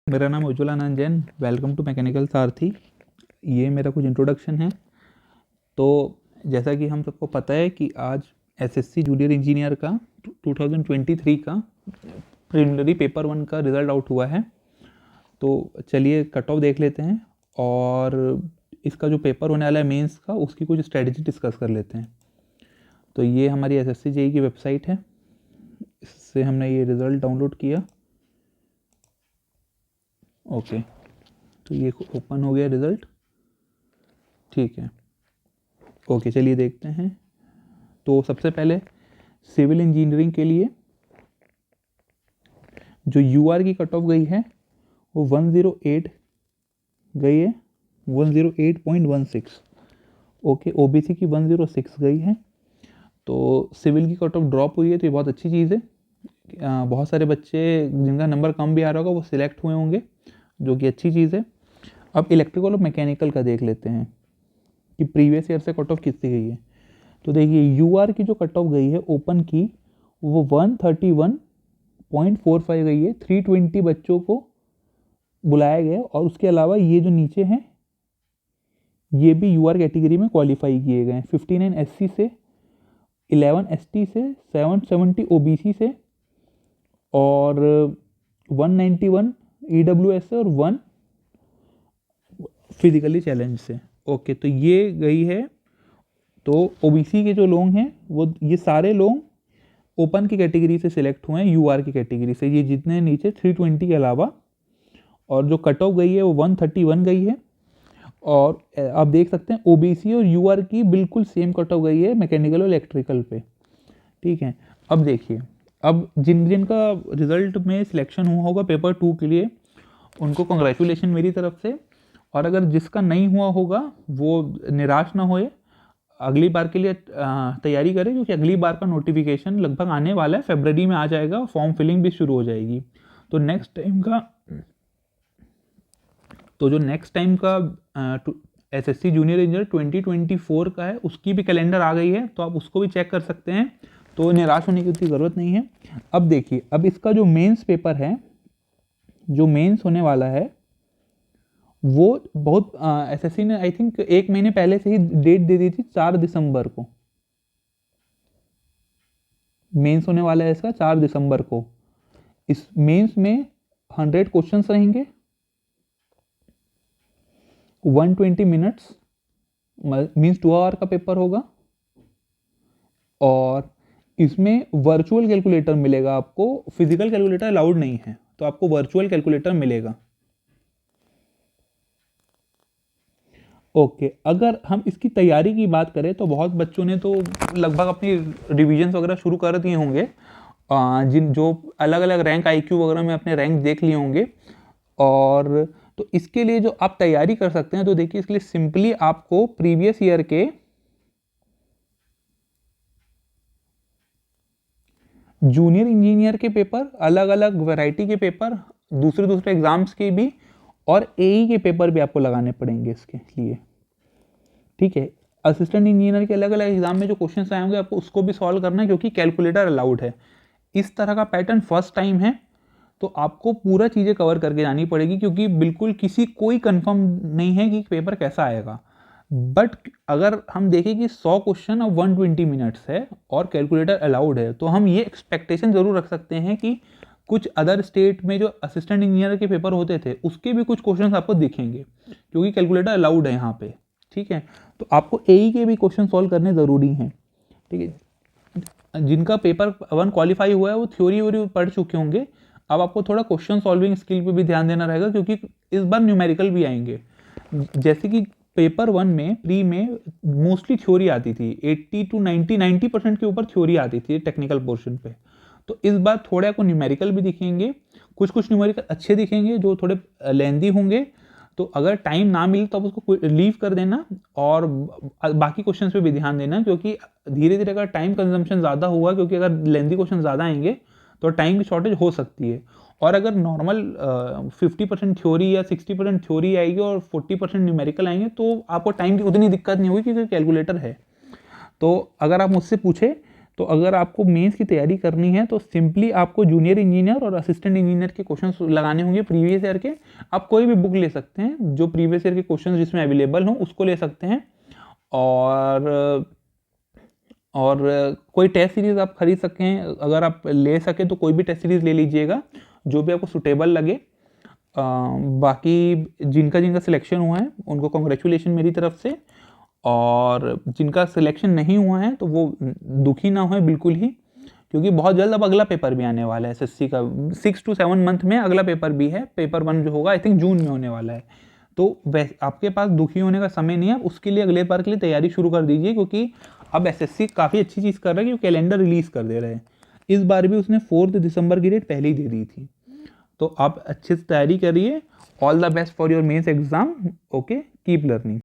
मेरा नाम उज्ज्वलानंद Jain. Welcome to mechanical सारथी। ये मेरा कुछ इंट्रोडक्शन है। तो जैसा कि हम सबको पता है कि आज एसएससी जूनियर इंजीनियर का 2023 का प्रिलिमिनरी पेपर 1 का रिज़ल्ट आउट हुआ है। तो चलिए कट ऑफ देख लेते हैं और इसका जो पेपर होने वाला है मेंस का, उसकी कुछ स्ट्रेटजी डिस्कस कर लेते हैं। तो ये हमारी एसएससी जेईई की वेबसाइट है, इससे हमने ये रिज़ल्ट डाउनलोड किया। ओके, तो ये ओपन हो गया रिज़ल्ट। ठीक है, ओके चलिए देखते हैं। तो सबसे पहले सिविल इंजीनियरिंग के लिए जो यूआर की कट ऑफ गई है वो 108 गई है, 108.16। ओके, ओबीसी की 106 गई है। तो सिविल की कट ऑफ ड्रॉप हुई है, तो ये बहुत अच्छी चीज़ है। बहुत सारे बच्चे जिनका नंबर कम भी आ रहा होगा वो सिलेक्ट हुए होंगे, जो कि अच्छी चीज़ है। अब इलेक्ट्रिकल और मैकेनिकल का देख लेते हैं कि प्रीवियस ईयर से कट ऑफ कितनी गई है। तो देखिए यूआर की जो कट ऑफ गई है ओपन की वो 131.45 गई है। 320 बच्चों को बुलाया गया और उसके अलावा ये जो नीचे हैं ये भी यूआर कैटेगरी में क्वालिफाई किए गए हैं। 59 एससी से, 11 एसटी से, 770 ओबीसी से और 191 ईडब्ल्यूएस से और 1 फिजिकली चैलेंज से। ओके, तो ये गई है। तो ओबीसी के जो लोग हैं वो ये सारे लोग ओपन की कैटेगरी से सिलेक्ट हुए हैं, यूआर की कैटेगरी से। ये जितने नीचे 320 के अलावा, और जो कट ऑफ गई है वो 131 गई है। और आप देख सकते हैं ओबीसी और यूआर की बिल्कुल सेम कट ऑफ गई है मैकेनिकल और इलेक्ट्रिकल पे। ठीक है, अब देखिए, अब जिनका रिजल्ट में सिलेक्शन हुआ होगा पेपर 2 के लिए उनको कंग्रेचुलेशन मेरी तरफ से। और अगर जिसका नहीं हुआ होगा वो निराश ना होए, अगली बार के लिए तैयारी करें, क्योंकि अगली बार का नोटिफिकेशन लगभग आने वाला है, फरवरी में आ जाएगा, फॉर्म फिलिंग भी शुरू हो जाएगी। तो जो नेक्स्ट टाइम का एसएससी जूनियर इंजीनियर 2024 का है उसकी भी कैलेंडर आ गई है, तो आप उसको भी चेक कर सकते हैं। तो निराश होने की उतनी ज़रूरत नहीं है। अब देखिए, अब इसका जो मेंस पेपर है, जो मेंस होने वाला है वो बहुत एसएससी ने आई थिंक 1 महीने पहले से ही डेट दे दी थी। 4 दिसंबर को मेंस होने वाला है इसका, 4 दिसंबर को। इस मेंस में 100 क्वेश्चंस रहेंगे, 120 मिनट्स मीन्स 2 आवर का पेपर होगा। और इसमें वर्चुअल कैलकुलेटर मिलेगा आपको, फिजिकल कैलकुलेटर अलाउड नहीं है, तो आपको वर्चुअल कैलकुलेटर मिलेगा। ओके, अगर हम इसकी तैयारी की बात करें तो बहुत बच्चों ने तो लगभग अपनी रिविजन्स वगैरह शुरू कर दिए होंगे, जिन जो अलग अलग रैंक आईक्यू वगैरह में अपने रैंक देख लिए होंगे। और तो इसके लिए जो आप तैयारी कर सकते हैं, तो देखिए इसके लिए सिंपली आपको प्रीवियस ईयर के जूनियर इंजीनियर के पेपर, अलग अलग वैरायटी के पेपर, दूसरे एग्जाम्स के भी, और एई के पेपर भी आपको लगाने पड़ेंगे इसके लिए। ठीक है, असिस्टेंट इंजीनियर के अलग अलग एग्जाम में जो क्वेश्चंस आए होंगे आपको उसको भी सॉल्व करना है, क्योंकि कैलकुलेटर अलाउड है। इस तरह का पैटर्न फर्स्ट टाइम है, तो आपको पूरा चीज़ें कवर करके जानी पड़ेगी, क्योंकि बिल्कुल कोई कंफर्म नहीं है कि पेपर कैसा आएगा। बट अगर हम देखें कि 100 क्वेश्चन और 120 मिनट्स है और कैलकुलेटर अलाउड है, तो हम ये एक्सपेक्टेशन ज़रूर रख सकते हैं कि कुछ अदर स्टेट में जो असिस्टेंट इंजीनियर के पेपर होते थे उसके भी कुछ क्वेश्चन आपको दिखेंगे, क्योंकि कैलकुलेटर अलाउड है यहाँ पे। ठीक है, तो आपको एई के भी क्वेश्चन सॉल्व करने ज़रूरी हैं। ठीक है, जिनका पेपर 1 क्वालिफाई हुआ है वो थ्योरी व्योरी पढ़ चुके होंगे। अब आपको थोड़ा क्वेश्चन सॉल्विंग स्किल पे भी ध्यान देना रहेगा, क्योंकि इस बार न्यूमेरिकल भी आएंगे। जैसे कि पेपर 1 में प्री में मोस्टली थ्योरी आती थी, 80 to 90% के ऊपर थ्योरी आती थी टेक्निकल पोर्शन पे। तो इस बार थोड़े आपको न्यूमेरिकल भी दिखेंगे, कुछ न्यूमेरिकल अच्छे दिखेंगे जो थोड़े लेंदी होंगे। तो अगर टाइम ना मिले तो आप उसको लीव कर देना और बाकी क्वेश्चन पे भी ध्यान देना, क्योंकि धीरे धीरे अगर टाइम कंजम्पशन ज़्यादा हुआ, क्योंकि अगर लेंदी क्वेश्चन ज़्यादा आएंगे तो टाइम की शॉर्टेज हो सकती है। और अगर नॉर्मल 50% थ्योरी या 60% थ्योरी आएगी और 40% न्यूमेरिकल आएंगे तो आपको टाइम की उतनी दिक्कत नहीं होगी, क्योंकि कैलकुलेटर है। तो अगर आप मुझसे पूछे तो अगर आपको मेंस की तैयारी करनी है तो सिंपली आपको जूनियर इंजीनियर और असिस्टेंट इंजीनियर के क्वेश्चंस लगाने होंगे प्रीवियस ईयर के। आप कोई भी बुक ले सकते हैं जो प्रीवियस ईयर के क्वेश्चंस जिसमें अवेलेबल हों उसको ले सकते हैं, और कोई टेस्ट सीरीज़ आप खरीद सकें, अगर आप ले सकें तो कोई भी टेस्ट सीरीज़ ले लीजिएगा जो भी आपको सुटेबल लगे। बाकी जिनका जिनका सिलेक्शन हुआ है उनको कॉन्ग्रेचुलेशन मेरी तरफ से, और जिनका सिलेक्शन नहीं हुआ है तो वो दुखी ना हो बिल्कुल ही, क्योंकि बहुत जल्द अब अगला पेपर भी आने वाला है एसएससी का। 6 to 7 मंथ में अगला पेपर भी है, पेपर 1 जो होगा आई थिंक जून में होने वाला है। तो वैसे आपके पास दुखी होने का समय नहीं है, उसके लिए अगले बार के लिए तैयारी शुरू कर दीजिए, क्योंकि अब एसएससी काफ़ी अच्छी चीज़ कर रहा है कि वो कैलेंडर रिलीज़ कर दे रहे हैं। इस बार भी उसने 4 दिसंबर की डेट पहले ही दे दी थी। तो आप अच्छे से तैयारी करिए। All the best for your mains exam. Okay, keep learning.